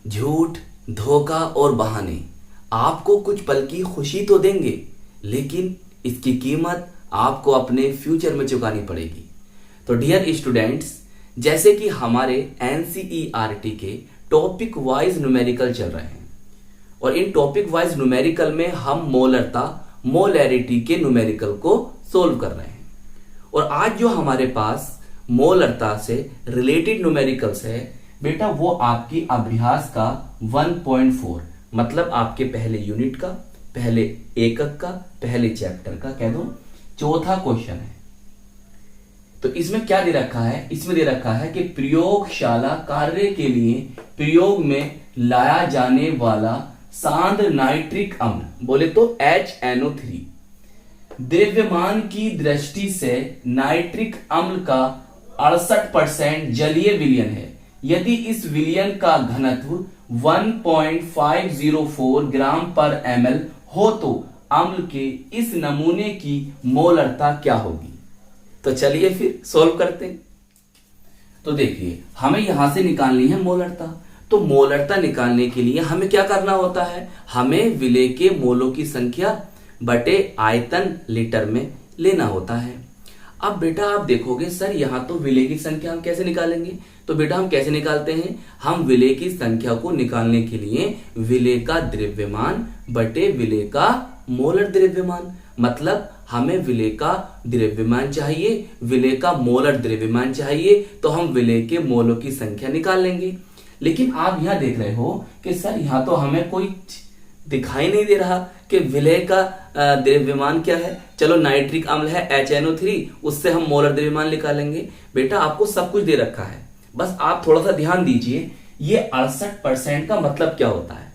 झूठ, धोखा और बहाने आपको कुछ पल की खुशी तो देंगे, लेकिन इसकी कीमत आपको अपने फ्यूचर में चुकानी पड़ेगी। तो डियर स्टूडेंट्स, जैसे कि हमारे एनसीईआरटी के टॉपिक वाइज न्यूमेरिकल चल रहे हैं और इन टॉपिक वाइज न्यूमेरिकल में हम मोलरता, मोलैरिटी के न्यूमेरिकल को सोल्व कर रहे हैं। और आज जो हमारे पास मोलरता से रिलेटेड न्यूमेरिकल्स है बेटा, वो आपकी अभ्यास का 1.4 मतलब आपके पहले यूनिट का, पहले एकक का, पहले चैप्टर का कह दो चौथा क्वेश्चन है। तो इसमें क्या दे रखा है? इसमें दे रखा है कि प्रयोगशाला कार्य के लिए प्रयोग में लाया जाने वाला सांद्र नाइट्रिक अम्ल, बोले तो HNO3, द्रव्यमान की दृष्टि से नाइट्रिक अम्ल का 68% जलीय विलयन है। यदि इस विलयन का घनत्व 1.504 ग्राम पर ml हो तो अम्ल के इस नमूने की मोलरता क्या होगी? तो चलिए फिर सॉल्व करते हैं। तो देखिए, हमें यहां से निकालनी है मोलरता। तो मोलरता निकालने के लिए हमें क्या करना होता है? हमें विलेय के मोलों की संख्या बटे आयतन लीटर में लेना होता है। अब बेटा आप देखोगे सर यहां तो विलेय की संख्या हम कैसे निकालेंगे? तो बेटा हम कैसे निकालते हैं? हम विलेय की संख्या को निकालने के लिए विलेय का द्रव्यमान बटे विलेय का मोलर द्रव्यमान, मतलब हमें विलेय का द्रव्यमान चाहिए, विलेय का मोलर द्रव्यमान चाहिए, तो हम विलेय के मोलों की संख्या निकाल लेंगे। लेकिन आप यहां देख रहे हो कि सर यहां तो हमें कोई दिखाई नहीं दे रहा कि विलेय का द्रव्यमान क्या है। चलो नाइट्रिक अम्ल है HNO3, उससे हम मोलर द्रव्यमान निकालेंगे। बेटा आपको सब कुछ दे रखा है, बस आप थोड़ा सा ध्यान दीजिए। ये 68% का मतलब क्या होता है?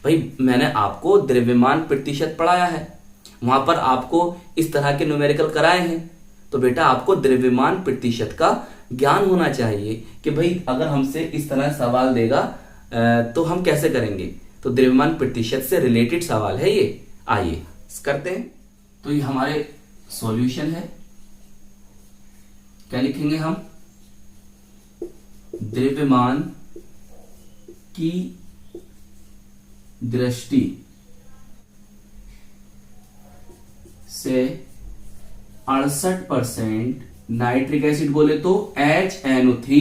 भाई मैंने आपको द्रव्यमान प्रतिशत पढ़ाया है, वहां पर आपको इस तरह के न्यूमेरिकल कराए हैं। तो बेटा आपको द्रव्यमान प्रतिशत का ज्ञान होना चाहिए कि भाई अगर हमसे इस तरह सवाल देगा तो हम कैसे करेंगे। तो द्रव्यमान प्रतिशत से रिलेटेड सवाल है ये। आइए करते हैं। तो ये हमारे सॉल्यूशन है। क्या लिखेंगे हम? द्रव्यमान की दृष्टि से 68% नाइट्रिक एसिड, बोले तो HNO3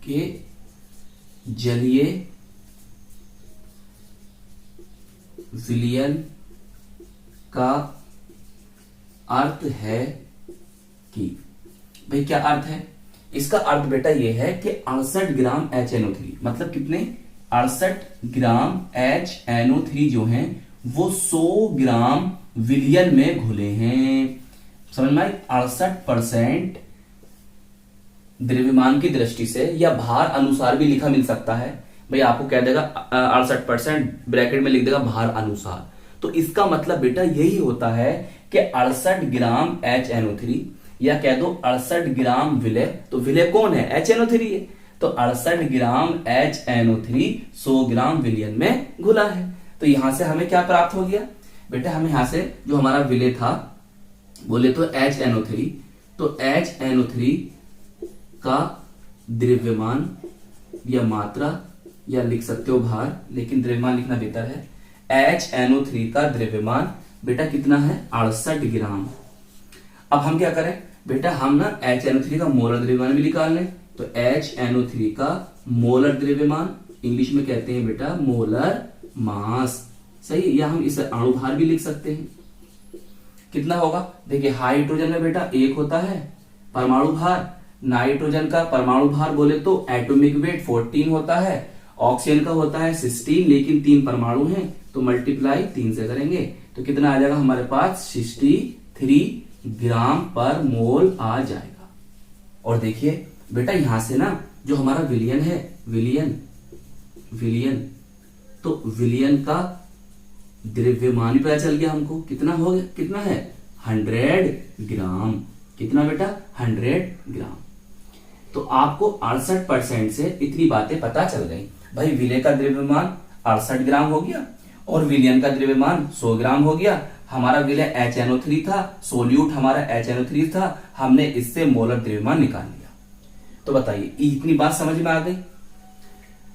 के जलीय विलयन का अर्थ है कि, भाई क्या अर्थ है इसका? अर्थ बेटा ये है कि 68 ग्राम HNO3 मतलब कितने? 68 ग्राम HNO3 जो हैं वो 100 ग्राम विलयन में घुले हैं। समझ में आई? 68% द्रव्यमान की दृष्टि से या भार अनुसार भी लिखा मिल सकता है। भाई आपको कह देगा 68% ब्रैकेट में लिख देगा भार अनुसार। तो इसका मतलब बेटा यही होता है कि 68 ग्राम HNO3 या कह दो 68 ग्राम विलेय। तो विलेय कौन है? HNO3 है। तो 68 ग्राम HNO3 100 ग्राम विलयन में घुला है। तो यहां से हमें क्या प्राप्त हो गया बेटा? हमें यहां से जो हमारा विलेय था बोले तो HNO3, तो HNO3 का द्रव्यमान या मात्रा या लिख सकते हो भार, लेकिन द्रव्यमान लिखना बेहतर है। HNO3 का द्रव्यमान बेटा कितना है? 68 ग्राम। अब हम क्या करें बेटा? हम ना HNO3 का मोलर द्रव्यमान भी निकाल लें। तो HNO3 का मोलर द्रव्यमान इंग्लिश में कहते हैं बेटा मोलर मास, सही, या हम इसे अणु भार भी लिख सकते हैं। कितना होगा? देखिए हाइड्रोजन में बेटा 1 होता है परमाणु भार, नाइट्रोजन का परमाणु भार बोले तो एटॉमिक वेट 14 होता है, ऑक्सीजन का होता है 16, लेकिन 3 परमाणु हैं तो मल्टीप्लाई 3 से करेंगे तो कितना आ जाएगा हमारे पास? 63 ग्राम पर मोल आ जाएगा। और देखिए बेटा यहां से ना जो हमारा विलयन है, विलयन तो विलयन का द्रव्यमान भी पता चल गया हमको। कितना हो गया? कितना है? 100 ग्राम। कितना बेटा? 100 ग्राम। तो आपको 68% से इतनी बातें पता चल गई। भाई विलेय का द्रव्यमान 68 ग्राम हो गया और विलयन का द्रव्यमान 100 ग्राम हो गया। हमारा विलय HNO3 था, सोल्यूट हमारा HNO3 था, हमने इससे मोलर द्रव्यमान निकाल लिया। तो बताइए इतनी बात समझ में आ गई?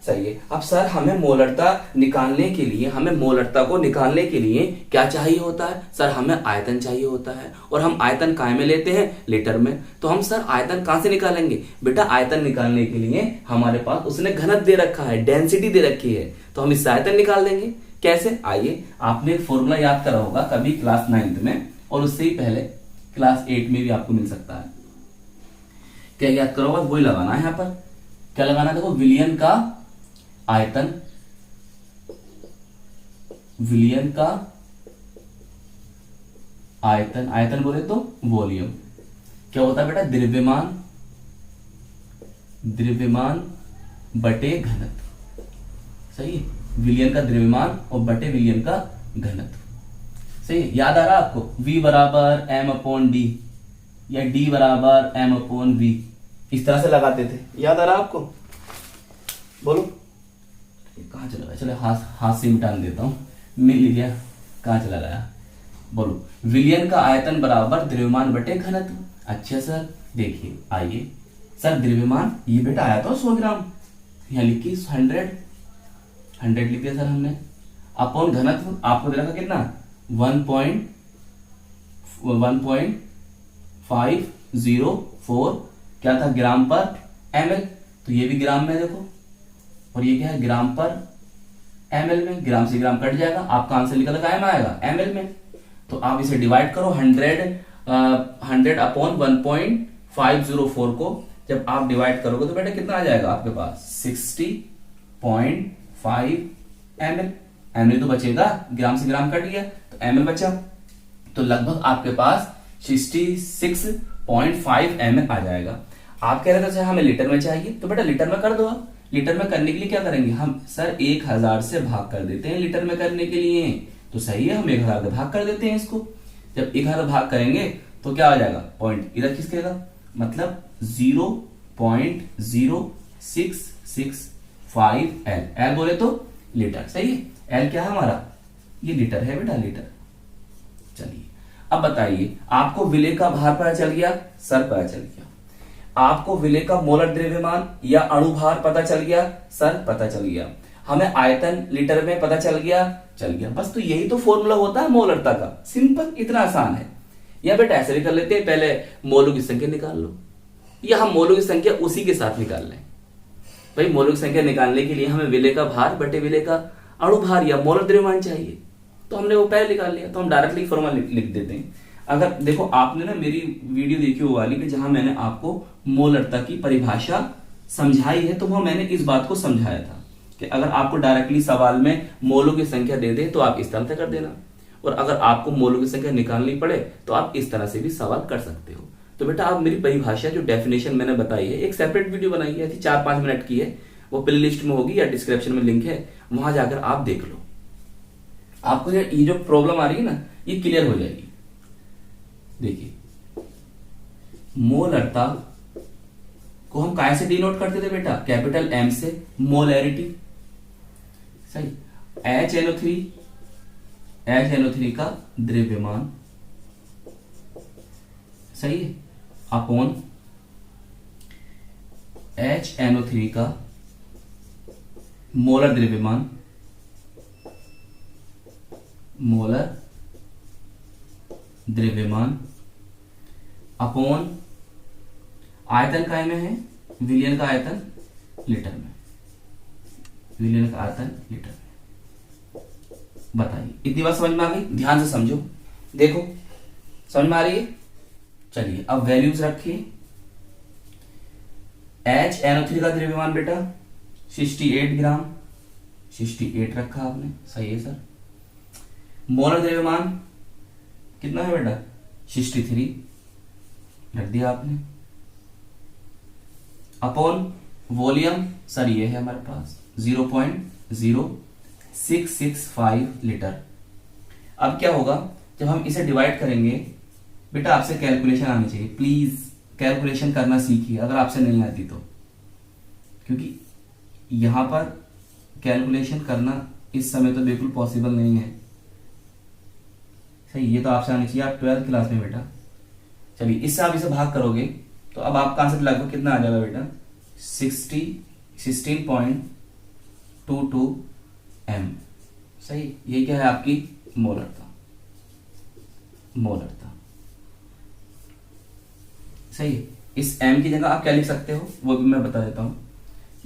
सही है। अब सर हमें मोलरता निकालने के लिए, हमें मोलरता को निकालने के लिए क्या चाहिए होता है? सर हमें आयतन चाहिए होता है, और हम आयतन काय में लेते हैं? लीटर में। तो हम सर आयतन कहां से निकालेंगे? बेटा आयतन निकालने के लिए हमारे पास उसने घनत्व दे रखा है, डेंसिटी दे रखी है, तो हम इससे आयतन निकाल देंगे। कैसे? आइए, आपने एक फॉर्मूला याद करा होगा कभी क्लास 9th में, और उससे ही पहले क्लास 8 में भी आपको मिल सकता है। क्या याद करोगे? वही लगाना है। यहां पर क्या लगाना? देखो, विलयन का आयतन, विलयन का आयतन, आयतन बोले तो वॉल्यूम। क्या होता है बेटा? द्रव्यमान, द्रव्यमान बटे घनत्व। सही है। विलयन का द्रव्यमान और बटे विलयन का घनत्व। सही है। याद आ रहा आपको? V बराबर m/d या D बराबर m/v, इस तरह से लगाते थे। याद आ रहा आपको? बोलो कहां चला गया? चलो हाथ से मिटान देता हूं, मिल लिया। कहां चला गया? बोलो। विलयन का आयतन बराबर द्रव्यमान बटे घनत्व। अच्छा सर, देखिए आइए सर, द्रव्यमान ये बेटा आया था 100 ग्राम, यहां लिखी 100 लिख दिया सर हमने, अपॉन घनत्व आपको दे रखा कितना? 1.504 क्या था? ग्राम पर ml। तो ये भी ग्राम में देखो, और ये क्या है? ग्राम पर ml में। ग्राम से ग्राम कट जाएगा, आपका आंसर निकल कर में आएगा ml में। तो आप इसे डिवाइड करो 100 अपॉन 1.504 को जब आप डिवाइड करोगे तो बेटा कितना आ जाएगा आपके पास? 60.5 ml। ml तो बचेगा, ग्राम से ग्राम कट गया तो ml बचा, तो लगभग आपके पास 66.5 ml आ जाएगा। आप कह रहे थे हमें लीटर में चाहिए, तो बेटा लीटर में कर दो। आप लीटर में करने के लिए क्या करेंगे? हम सर 1000 से भाग कर देते हैं लीटर में करने के लिए। तो सही है, हम 1000 से भाग कर देते हैं इसको। जब 1000 भाग करेंगे तो क्या आ जाएगा? पॉइंट इधर खिसकेगा, मतलब 0.0665 L। L बोले तो लीटर। सही है। L क्या है हमारा? ये लीटर है बेटा, लीटर। चलिए अब बताइए, आपको विलय का भार पता चल गया? सर पता चल गया। आपको विलय का मोलर द्रव्यमान या अणुभार पता चल गया? सर पता चल गया। हमें आयतन लीटर में पता चल गया? चल गया। बस तो यही तो फॉर्मूला होता है मोलरता का। सिंपल, इतना आसान है। या बेटा ऐसे भी कर लेते हैं, पहले मोलों की संख्या निकाल लो, या हम मोलों की संख्या उसी के साथ निकाल लें। भाई मोलों की संख्या निकालने के लिए हमें विलय का भार बटे विलय का अणुभार या मोलर द्रव्यमान चाहिए, तो हमने वो पहले निकाल लिया। तो हम डायरेक्टली फॉर्मूला लिख देते हैं। अगर देखो आपने ना मेरी वीडियो देखी हो वाली कि जहां मैंने आपको मोलरता की परिभाषा समझाई है, तो वहां मैंने इस बात को समझाया था कि अगर आपको डायरेक्टली सवाल में मोलों की संख्या दे दे तो आप इस तरह से कर देना, और अगर आपको मोलों की संख्या निकालनी पड़े तो आप इस तरह से भी सवाल कर सकते हो। तो बेटा आप मेरी परिभाषा जो डेफिनेशन मैंने बताई है, एक सेपरेट वीडियो बनाई है, 4-5 मिनट की है, वो प्ले लिस्ट में होगी या डिस्क्रिप्शन में लिंक है, वहां जाकर आप देख लो। आपको ये जो प्रॉब्लम आ रही है ना, ये क्लियर हो जाएगी। देखिए मोलरता को हम काय से डिनोट करते थे बेटा? कैपिटल M से, मोलैरिटी। सही। HNO3 का द्रव्यमान, सही है, अपॉन HNO3 का मोलर द्रव्यमान, मोलर द्रव्यमान अपॉन आयतन काय में है? विलयन का आयतन लीटर में, विलयन का आयतन लीटर में। बताइए इतनी बात समझ में आ गई? ध्यान से समझो, देखो समझ में आ रही है? चलिए अब वैल्यूज रखिए। HNO3 का द्रव्यमान बेटा 68 ग्राम, 68 रखा आपने, सही है सर। मोलर द्रव्यमान कितना है बेटा? 63 रख दिया आपने, अपॉन वॉल्यूम सर ये है हमारे पास 0.0665 लीटर। अब क्या होगा जब हम इसे डिवाइड करेंगे? बेटा आपसे कैलकुलेशन आनी चाहिए, प्लीज कैलकुलेशन करना सीखिए अगर आपसे नहीं आती तो, क्योंकि यहां पर कैलकुलेशन करना इस समय तो बिल्कुल पॉसिबल नहीं है। सही, ये तो आपसे आनी चाहिए, आप 12th क्लास में बेटा। चलिए इससे आप इसे भाग करोगे तो अब आपका आंसर लगभग कितना आ जाएगा बेटा, 16.22 m। सही, ये क्या है आपकी मोलरता, मोलरता। सही, इस m की जगह आप क्या लिख सकते हो वो भी मैं बता देता हूं,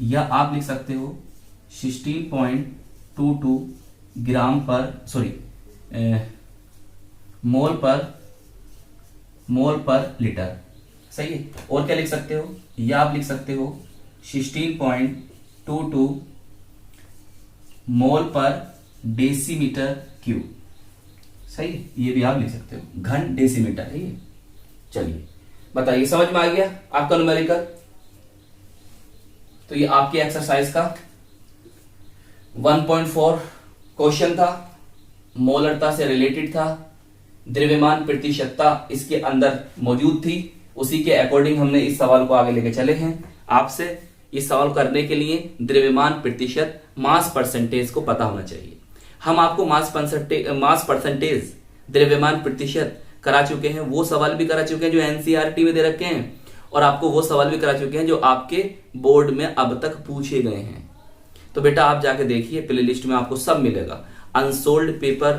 या आप लिख सकते हो 16.22 ग्राम पर, सॉरी मोल पर लीटर। सही है, और क्या लिख सकते हो, या आप लिख सकते हो 16.22 मोल पर डेसीमीटर क्यूब। सही है, ये भी आप लिख सकते हो, घन डेसीमीटर है ये। चलिए बताइए, समझ में आ गया आपका न्यूमेरिकल? तो ये आपकी एक्सरसाइज का 1.4 क्वेश्चन था, मोलरता से रिलेटेड था, द्रव्यमान प्रतिशतता इसके अंदर मौजूद थी, उसी के अकॉर्डिंग हमने इस सवाल को आगे लेके चले हैं। आपसे इस सवाल करने के लिए द्रव्यमान प्रतिशत, मास परसेंटेज को पता होना चाहिए। हम आपको मास परसेंटेज, द्रव्यमान प्रतिशत करा चुके हैं, वो सवाल भी करा चुके हैं जो एनसीईआरटी में दे रखे हैं, और आपको वो सवाल भी करा चुके हैं जो आपके बोर्ड में अब तक पूछे गए हैं। तो बेटा आप जाके देखिए, प्लेलिस्ट में आपको सब मिलेगा। अनसोल्ड पेपर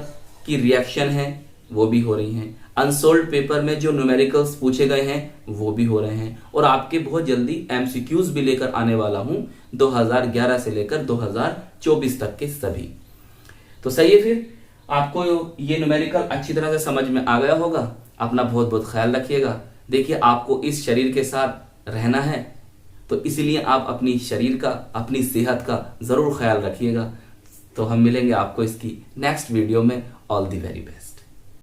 की रिएक्शन है वो भी हो रही हैं, अनसोल्ड पेपर में जो न्यूमेरिकल्स पूछे गए हैं वो भी हो रहे हैं, और आपके बहुत जल्दी एमसीक्यूज भी लेकर आने वाला हूं 2011 से लेकर 2024 तक के सभी। तो सही है, फिर आपको ये न्यूमेरिकल अच्छी तरह से समझ में आ गया होगा। अपना बहुत बहुत ख्याल रखिएगा। देखिए आपको इस शरीर के साथ रहना है, तो इसलिए आप अपनी शरीर का, अपनी सेहत का जरूर ख्याल रखिएगा। तो हम मिलेंगे आपको इसकी नेक्स्ट वीडियो में। All the very best.